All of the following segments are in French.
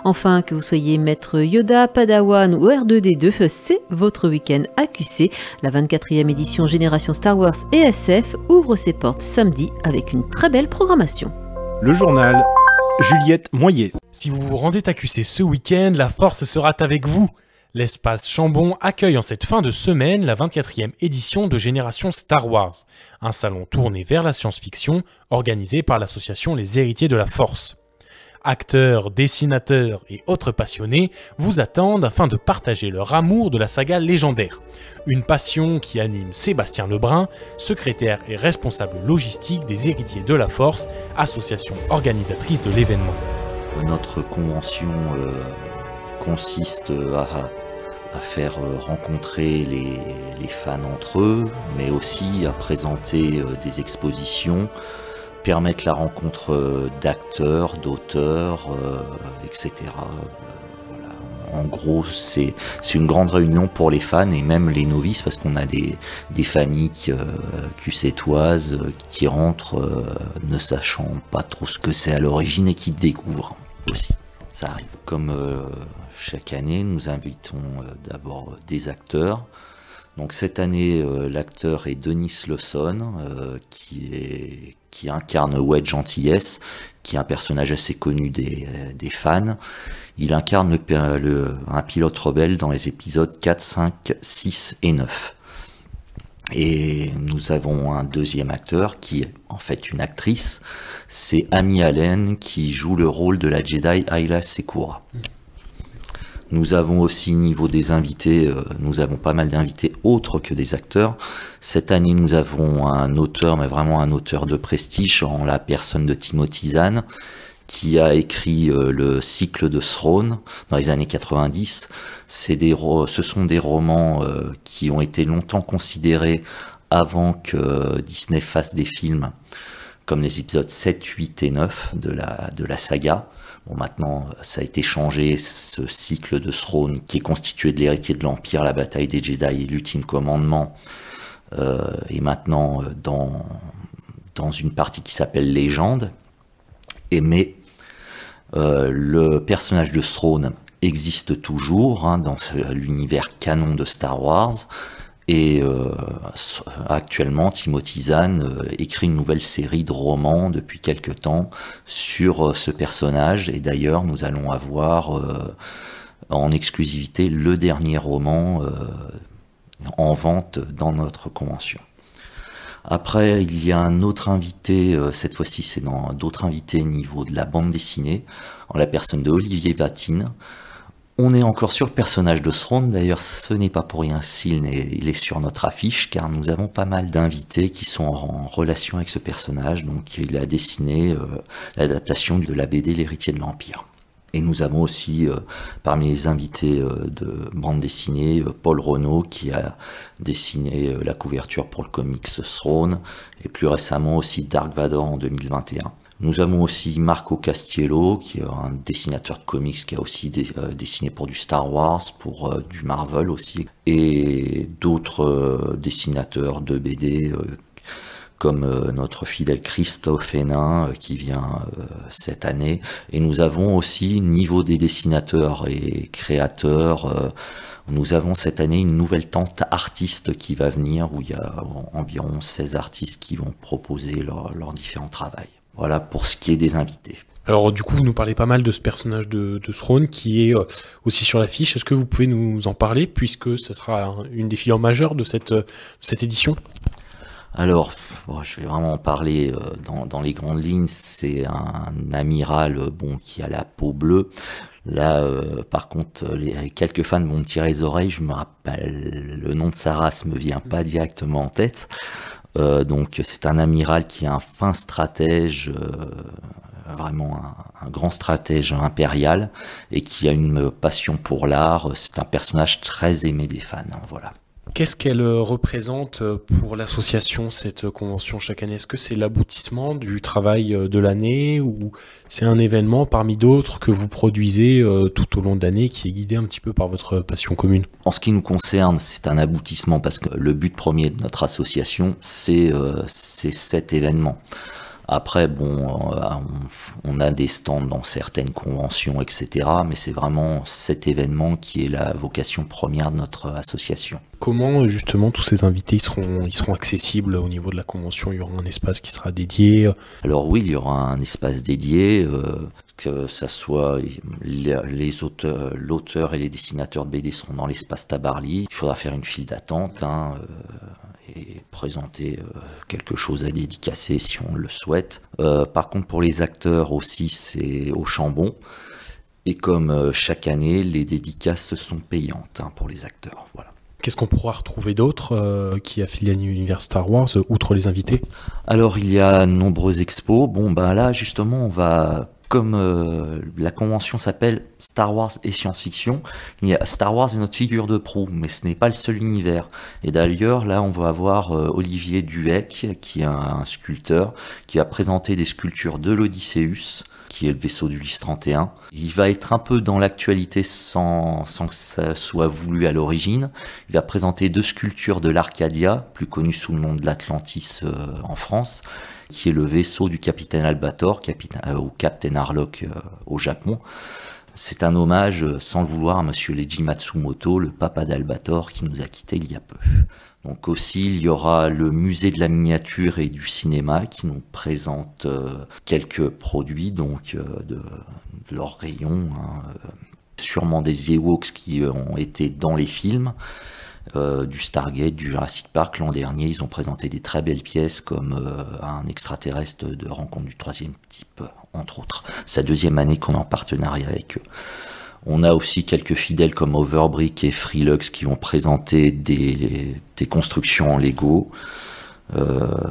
Enfin, que vous soyez maître Yoda, Padawan ou R2D2, c'est votre week-end à QC. La 24e édition Génération Star Wars et SF ouvre ses portes samedi avec une très belle programmation. Le journal, Juliette Moyer. Si vous vous rendez à QC ce week-end, la force sera avec vous. L'espace Chambon accueille en cette fin de semaine la 24e édition de Génération Star Wars, un salon tourné vers la science-fiction organisé par l'association Les Héritiers de la Force. Acteurs, dessinateurs et autres passionnés vous attendent afin de partager leur amour de la saga légendaire. Une passion qui anime Sébastien Lebrun, secrétaire et responsable logistique des Héritiers de la Force, association organisatrice de l'événement. Notre convention consiste à faire rencontrer les fans entre eux, mais aussi à présenter des expositions, permettre la rencontre d'acteurs, d'auteurs, etc. Voilà. En gros, c'est une grande réunion pour les fans et même les novices, parce qu'on a des familles QC-toises qui rentrent ne sachant pas trop ce que c'est à l'origine et qui découvrent aussi. Ça arrive. Comme chaque année, nous invitons d'abord des acteurs. Donc cette année, l'acteur est Denis Lawson, qui incarne Wedge Antilles, qui est un personnage assez connu des fans. Il incarne un pilote rebelle dans les épisodes 4, 5, 6 et 9. Et nous avons un deuxième acteur qui est en fait une actrice, c'est Amy Allen qui joue le rôle de la Jedi Aayla Secura. Nous avons aussi, niveau des invités, nous avons pas mal d'invités autres que des acteurs. Cette année, nous avons un auteur, mais vraiment un auteur de prestige, en la personne de Timothy Zahn, qui a écrit le cycle de Throne dans les années 90. Ce sont des romans qui ont été longtemps considérés avant que Disney fasse des films, comme les épisodes 7, 8 et 9 de la saga. Bon, maintenant, ça a été changé, ce cycle de Throne, qui est constitué de l'héritier de l'Empire, la bataille des Jedi et l'ultime commandement, est maintenant dans une partie qui s'appelle Légende. Mais le personnage de Throne existe toujours dans l'univers canon de Star Wars. Et actuellement, Timothy Zahn écrit une nouvelle série de romans depuis quelque temps sur ce personnage. Et d'ailleurs, nous allons avoir en exclusivité le dernier roman en vente dans notre convention. Après, il y a un autre invité, cette fois-ci c'est dans d'autres invités au niveau de la bande dessinée, en la personne de Olivier Vatine. On est encore sur le personnage de Throne, d'ailleurs ce n'est pas pour rien s'il est sur notre affiche, car nous avons pas mal d'invités qui sont en relation avec ce personnage, donc il a dessiné l'adaptation de la BD L'Héritier de l'Empire. Et nous avons aussi, parmi les invités de bande dessinée, Paul Renaud, qui a dessiné la couverture pour le comics Throne, et plus récemment aussi Dark Vador en 2021. Nous avons aussi Marco Castiello, qui est un dessinateur de comics qui a aussi dessiné pour du Star Wars, pour du Marvel aussi, et d'autres dessinateurs de BD, comme notre fidèle Christophe Hénin qui vient cette année. Et nous avons aussi, niveau des dessinateurs et créateurs, nous avons cette année une nouvelle tente artiste qui va venir, où il y a environ 16 artistes qui vont proposer leurs différents travaux. Voilà pour ce qui est des invités. Alors du coup, vous nous parlez pas mal de ce personnage de Throne qui est aussi sur l'affiche. Est-ce que vous pouvez nous en parler, puisque ce sera une des figures majeures de cette édition ? Alors, je vais vraiment en parler dans les grandes lignes. C'est un amiral qui a la peau bleue. Là, par contre, quelques fans vont me tirer les oreilles. Je me rappelle, le nom de sa race me vient pas directement en tête. Donc c'est un amiral qui est un fin stratège, vraiment un grand stratège impérial, et qui a une passion pour l'art. C'est un personnage très aimé des fans, voilà. Qu'est-ce qu'elle représente pour l'association, cette convention chaque année? Est-ce que c'est l'aboutissement du travail de l'année, ou c'est un événement parmi d'autres que vous produisez tout au long de l'année, qui est guidé un petit peu par votre passion commune? En ce qui nous concerne, c'est un aboutissement parce que le but premier de notre association, c'est cet événement. Après, bon, on a des stands dans certaines conventions, etc. Mais c'est vraiment cet événement qui est la vocation première de notre association. Comment justement tous ces invités ils seront accessibles au niveau de la convention? Il y aura un espace qui sera dédié? Alors oui, il y aura un espace dédié, que ça soit l'auteur et les dessinateurs de BD seront dans l'espace Tabarly. Il faudra faire une file d'attente, et présenter quelque chose à dédicacer si on le souhaite. Par contre, pour les acteurs aussi, c'est au Chambon. Et comme chaque année, les dédicaces sont payantes pour les acteurs. Voilà. Qu'est-ce qu'on pourra retrouver d'autre qui est affilié à l'univers Star Wars, outre les invités? Alors, il y a de nombreuses expos. Bon, là, justement, on va... Comme la convention s'appelle Star Wars et science-fiction, Star Wars est notre figure de proue, mais ce n'est pas le seul univers. Et d'ailleurs, là, on va avoir Olivier Duhec, qui est un sculpteur, qui va présenter des sculptures de l'Odysseus, qui est le vaisseau d'Ulysse 31. Il va être un peu dans l'actualité sans que ça soit voulu à l'origine. Il va présenter 2 sculptures de l'Arcadia, plus connues sous le nom de l'Atlantis en France, qui est le vaisseau du capitaine Albator, ou Captain Harlock au Japon. C'est un hommage, sans le vouloir, à monsieur Leiji Matsumoto, le papa d'Albator, qui nous a quittés il y a peu. Donc aussi, il y aura le musée de la miniature et du cinéma, qui nous présente quelques produits donc de leur rayon, sûrement des Ewoks qui ont été dans les films, du Stargate, du Jurassic Park. L'an dernier, ils ont présenté des très belles pièces comme un extraterrestre de Rencontre du troisième type, entre autres. C'est la 2e année qu'on est en partenariat avec eux. On a aussi quelques fidèles comme Overbrick et Freelux qui vont présenter des constructions en Lego.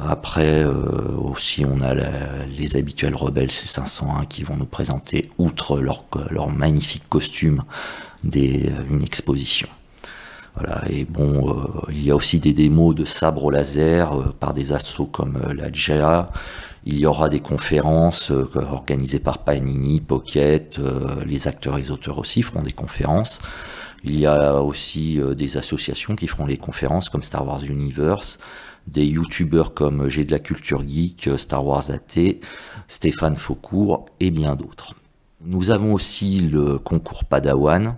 Après, aussi, on a les habituels rebelles C501 qui vont nous présenter, outre leur magnifique costume, une exposition. Voilà, et bon, il y a aussi des démos de sabres laser par des assos comme la GEA. Il y aura des conférences organisées par Panini, Pocket, les acteurs et les auteurs aussi feront des conférences. Il y a aussi des associations qui feront les conférences comme Star Wars Universe, des youtubeurs comme J'ai de la culture geek, Star Wars AT, Stéphane Faucourt et bien d'autres. Nous avons aussi le concours Padawan,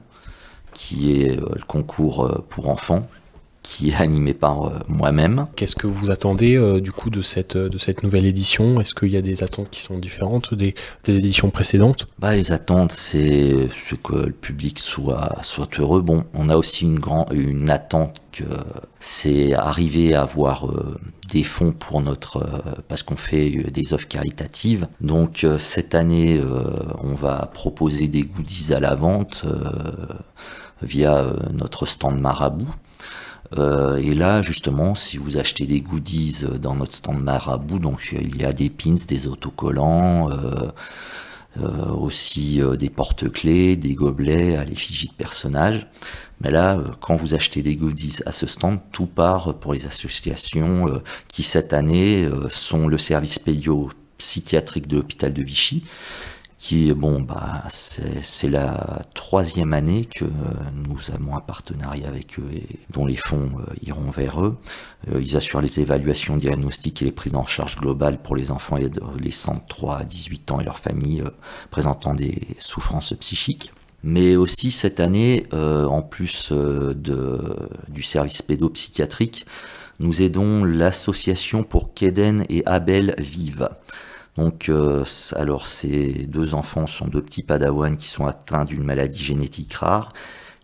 qui est le concours pour enfants, qui est animé par moi-même. Qu'est-ce que vous attendez du coup de cette nouvelle édition? Est-ce qu'il y a des attentes qui sont différentes des éditions précédentes? Les attentes, c'est que le public soit heureux. Bon, on a aussi une attente que c'est arriver à avoir des fonds pour parce qu'on fait des offres caritatives. Donc cette année, on va proposer des goodies à la vente via notre stand Marabout. Et là, justement, si vous achetez des goodies dans notre stand Marabout, donc il y a des pins, des autocollants, aussi des porte-clés, des gobelets à l'effigie de personnages. Mais là, quand vous achetez des goodies à ce stand, tout part pour les associations qui, cette année, sont le service pédio-psychiatrique de l'hôpital de Vichy, qui c'est la 3e année que nous avons un partenariat avec eux et dont les fonds iront vers eux. Ils assurent les évaluations diagnostiques et les prises en charge globales pour les enfants et adolescents de 3 à 18 ans et leurs familles présentant des souffrances psychiques. Mais aussi cette année, en plus du service pédopsychiatrique, nous aidons l'association pour qu'Eden et Abel vivent. Donc, alors ces 2 enfants sont 2 petits padawans qui sont atteints d'une maladie génétique rare,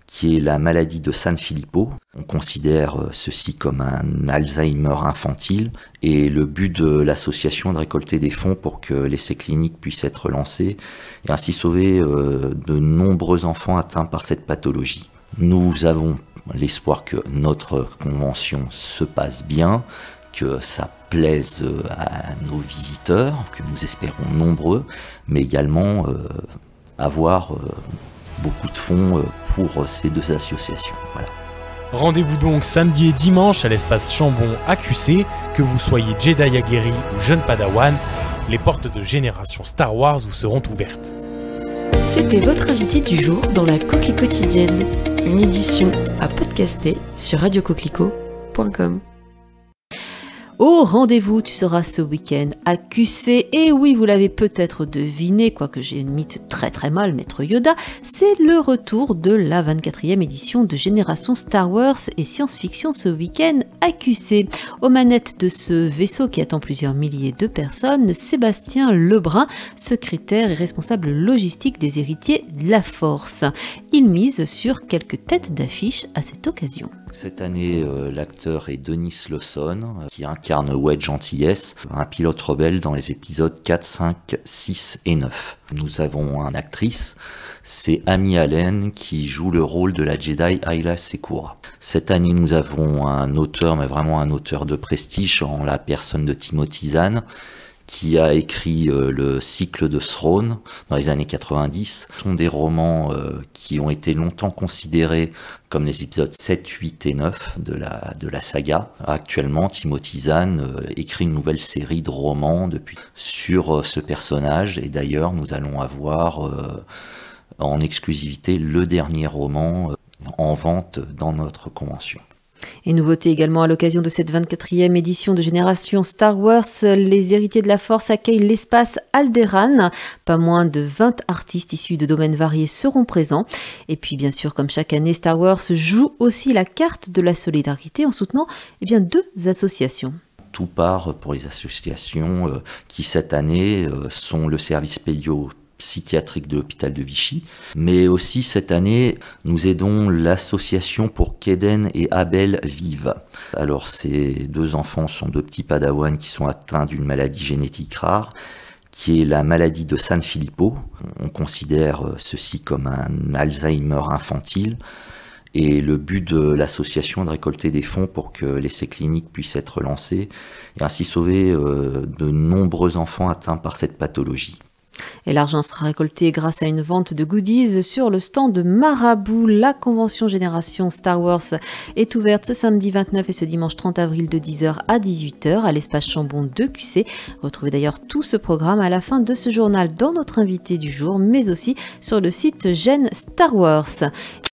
qui est la maladie de Sanfilippo. On considère ceci comme un Alzheimer infantile, et le but de l'association est de récolter des fonds pour que l'essai clinique puisse être lancé, et ainsi sauver de nombreux enfants atteints par cette pathologie. Nous avons l'espoir que notre convention se passe bien, que ça plaise à nos visiteurs, que nous espérons nombreux, mais également avoir beaucoup de fonds pour ces 2 associations. Voilà. Rendez-vous donc samedi et dimanche à l'espace Chambon à QC, que vous soyez Jedi aguerri ou jeune Padawan, les portes de Génération Star Wars vous seront ouvertes. C'était votre invité du jour dans la Coquelicot quotidienne, une édition à podcaster sur radiocoquelicot.com. Au rendez-vous, tu seras ce week-end à QC. Et oui, vous l'avez peut-être deviné, quoique j'ai une mythe très mal, Maître Yoda, c'est le retour de la 24e édition de Génération Star Wars et Science-Fiction ce week-end à QC. Aux manettes de ce vaisseau qui attend plusieurs milliers de personnes, Sébastien Lebrun, secrétaire et responsable logistique des héritiers de la Force. Il mise sur quelques têtes d'affiche à cette occasion. Cette année, l'acteur est Denis Lawson, qui incarne Wedge Antilles, un pilote rebelle dans les épisodes 4, 5, 6 et 9. Nous avons une actrice, c'est Amy Allen, qui joue le rôle de la Jedi Ayla Secura. Cette année, nous avons un auteur, mais vraiment un auteur de prestige, en la personne de Timothy Zahn, qui a écrit le cycle de Throne dans les années 90. Ce sont des romans qui ont été longtemps considérés comme les épisodes 7, 8 et 9 de la saga. Actuellement, Timothy Zahn écrit une nouvelle série de romans sur ce personnage, et d'ailleurs nous allons avoir en exclusivité le dernier roman en vente dans notre convention. Et nouveauté également à l'occasion de cette 24e édition de Génération Star Wars, les héritiers de la Force accueillent l'espace Alderaan. Pas moins de 20 artistes issus de domaines variés seront présents. Et puis bien sûr, comme chaque année, Star Wars joue aussi la carte de la solidarité en soutenant deux associations. Tout part pour les associations qui cette année sont le service psychiatrique de l'hôpital de Vichy, mais aussi cette année nous aidons l'association pour qu'Eden et Abel vivent. Alors ces deux enfants sont deux petits padawans qui sont atteints d'une maladie génétique rare, qui est la maladie de Sanfilippo. On considère ceci comme un Alzheimer infantile, et le but de l'association est de récolter des fonds pour que l'essai clinique puisse être lancé et ainsi sauver de nombreux enfants atteints par cette pathologie. Et l'argent sera récolté grâce à une vente de goodies sur le stand de Marabout. La convention Génération Star Wars est ouverte ce samedi 29 et ce dimanche 30 avril de 10h à 18h à l'espace Chambon de QC. Retrouvez d'ailleurs tout ce programme à la fin de ce journal dans notre invité du jour, mais aussi sur le site Gen Star Wars.